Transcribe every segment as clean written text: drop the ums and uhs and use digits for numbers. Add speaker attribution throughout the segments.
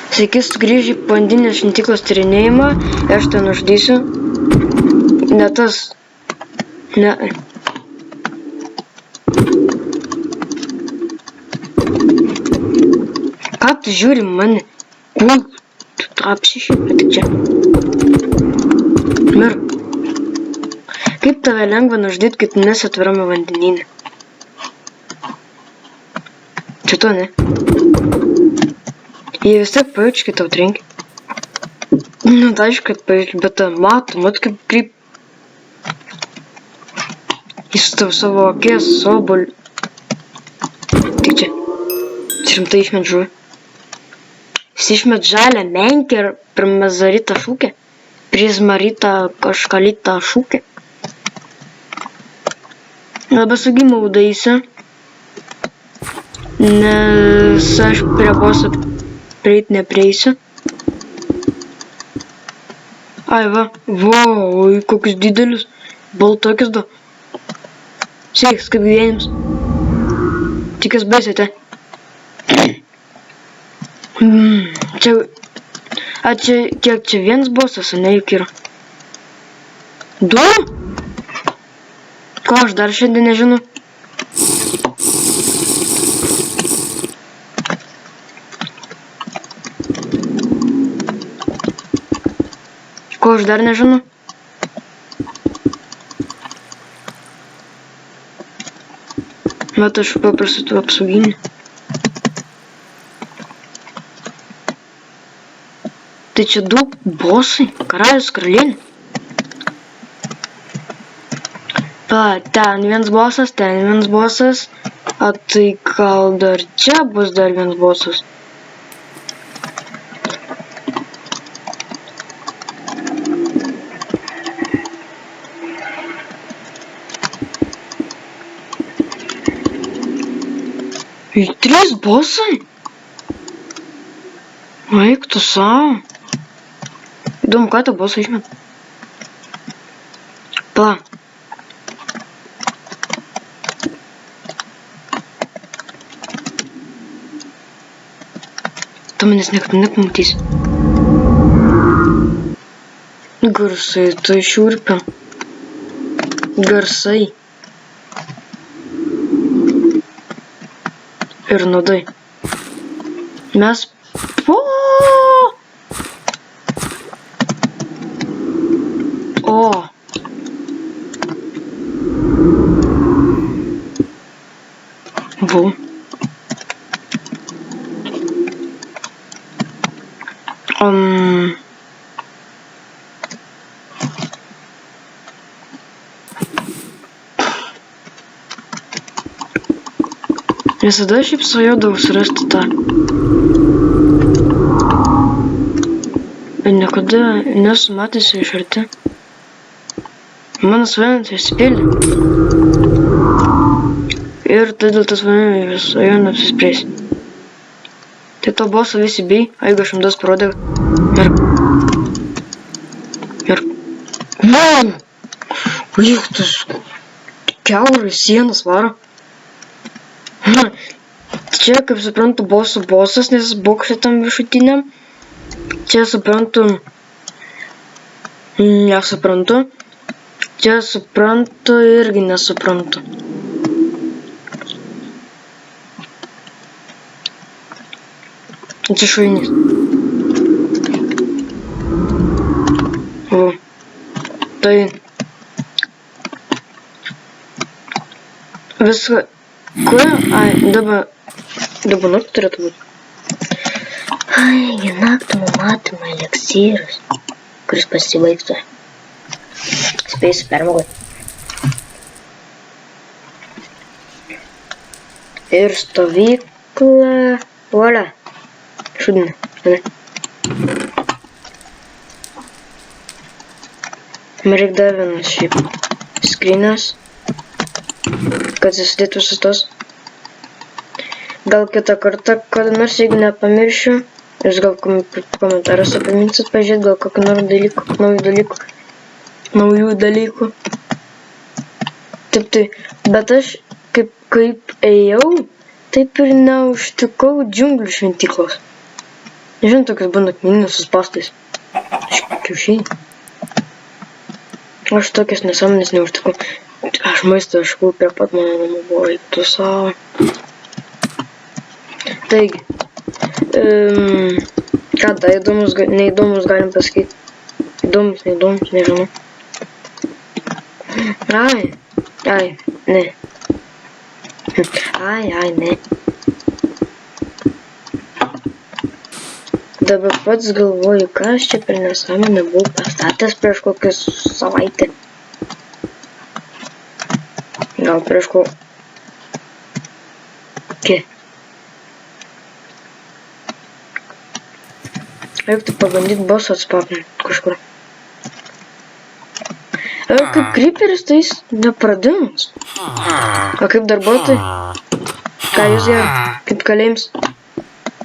Speaker 1: Sveiki sugrįžę į povandeninės šventyklos tyrinėjimą. Aš ten uždysiu. Ne tas. Ne. Ką tu žiūri mane? Kul, tu apsišypė tik čia. Mir. Kaip tave lengva nužudyti, kai tu nesi atvirame vandenyne? Čia to, ne? Jie vis tiek pajaučia, kai tau trenkia. Nu, tai aišku, kad pajaučia, bet mat kaip jis savo akės, savo bol... Tik čia. Čia rimtai išmet žuvį. Jis išmet žalę menkę ir primazarita šūkę. Prizmarita kažkalyta šūkę. Labai saugiai maudaisi. Nes aš prie boso prieit neprieisiu. Ai va, oi, kokius didelius. Baltokius du. Sveiks, kaip gyvenims. Tikiuos baisite. Čia... A čia, kiek čia vienas bosas, o ne juk yra? Du? Ko aš dar šiandien nežinau? Ko aš dar nežinau? Bet aš paprastai tu apsauginį. Tai čia du bosai, karalius, karalienė. Ten vienas bosas, o tai gal dar čia bus dar vienas bosas. Ir 3 bosai? Eik tu savo. Įdomu, ką tą bosą išmet. Pala. Tu manęs niekada nepamatysi. Garsai, tai šiurpia. Garsai. Ir nuodai. Mes... Vu. Visada šiaip svajodavau surasti tą. Bet niekada nesu matysi iš arti. Mano svajonė išsipildė. Ir tai dėl tas svajonė apsispręs. Tai to boso visi bijai, jeigu aš jums das parodė. Ir... Wow! Juk tas kiaurai sienas varo. Čia, kaip suprantu, boso bosas, nes bokšė tam viršutiniam. Čia suprantu... Nesuprantu. Čia suprantu irgi nesuprantu. Čia šuinys. O. Tai... Viską... Kuo? Ai, dabar naktį turėtų būti. Ai, naktį numatoma eleksyras, kuris pasibaigtų. Spėsiu permogoti. Ir stovykla... Volia. Šudinė. Man reik dar vienas šiaip skrynas, kad susidėtų visus tos. Gal kitą kartą, kada nors, jeigu nepamiršiu, jūs gal komentaruose paminsit pažiūrėti, gal kokį nors naujų dalykų. Taip tai, bet aš kaip ėjau, taip ir neužtikau džiunglių šventyklos. Nežinau, tokius būna kmynus su spastais. Kiaušiniai. Aš tokias nesąmonės neužtikau. Aš maistą ieškau prie pat mano namų buvo, eik tu savo. Taigi. Ką tai įdomus, neįdomus galim pasakyti. Įdomus, neįdomus, nežinau. Ai, ne. Ai, ne. Dabar pats galvoju, ką aš čia per nesąmonę buvau pastatęs prieš kokias savaitę. Gal prieš Reiktų pabandyti bosą atspapinti kažkur. Kaip creeperis, tai jis nepradinus. O kaip darbuotojai? Ką jūs gerai? Kaip kalėjims?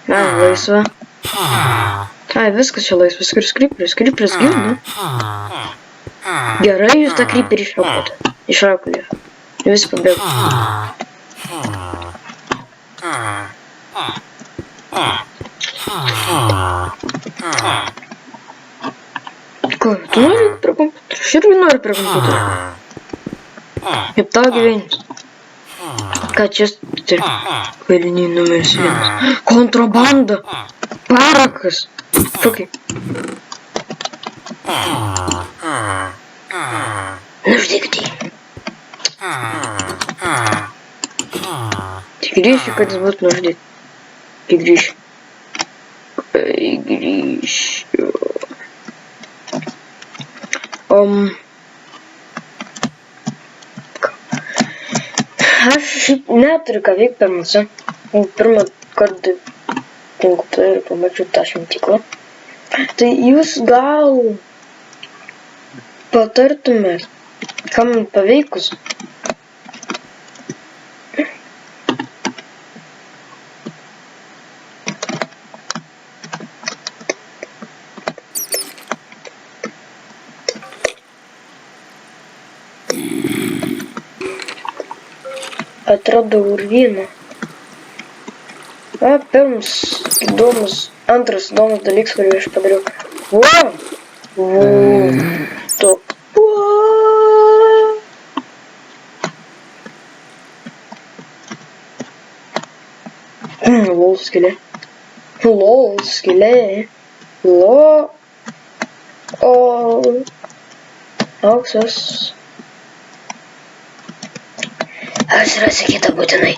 Speaker 1: Laisva. Viskas čia laisvas. Creeperis girdi. Gerai, jūs tą creeperį išraukote. Išraukolė. Vis pabėgo. Ko, tu nori prie kompiuterio? Aš irgi noriu prie kompiuterio. Kaip tavo gyvenimas? Ką čia turi? Kaliniai numeris 1. Kontrabanda! Parakas! Fukai. Nužudykit jį. Tik grįšiu, kad jis būtų nužudyti. Tik grįšiu. Aš šiaip neturiu ką veikti per mūsų. Pirmą kartą tinklą ir pamačiau tą šventiklą. Tai jūs gal patartumėt, kam paveikus? Atradau urvyną. Pirmas įdomus, antras įdomus dalykas, kurį aš padariau. Lol skylė. Auksas. Aš rasiu kitą būtinai.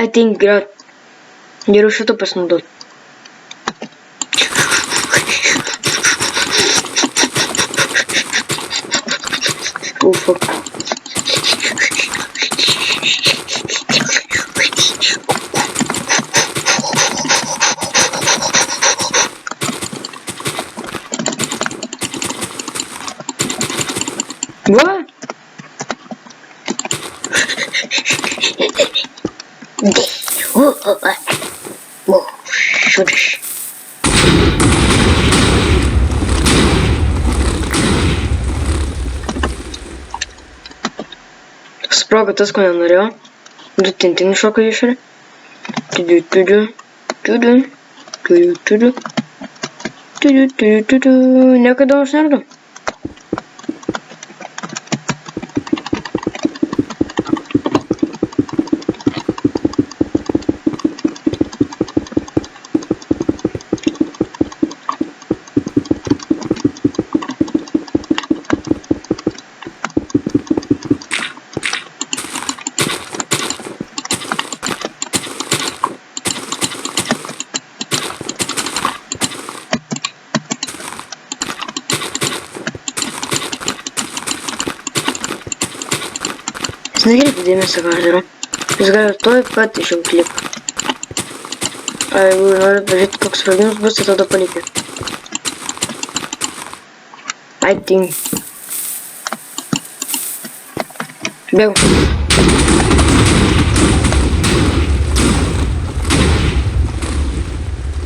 Speaker 1: Ateink grot. Geriau šitą pasinaudot. Fuck. What? Sprogo tas, ko nenorėjau. Du tintinį šoką išorė. Niekada aš neradau. Jis nekreipia dėmesio, ką aš darau. Jis gali tuoj pat išjungti klipą. Jeigu norit pažiūrėti, koks sprogimas bus, tai tada palikit. Bėgu.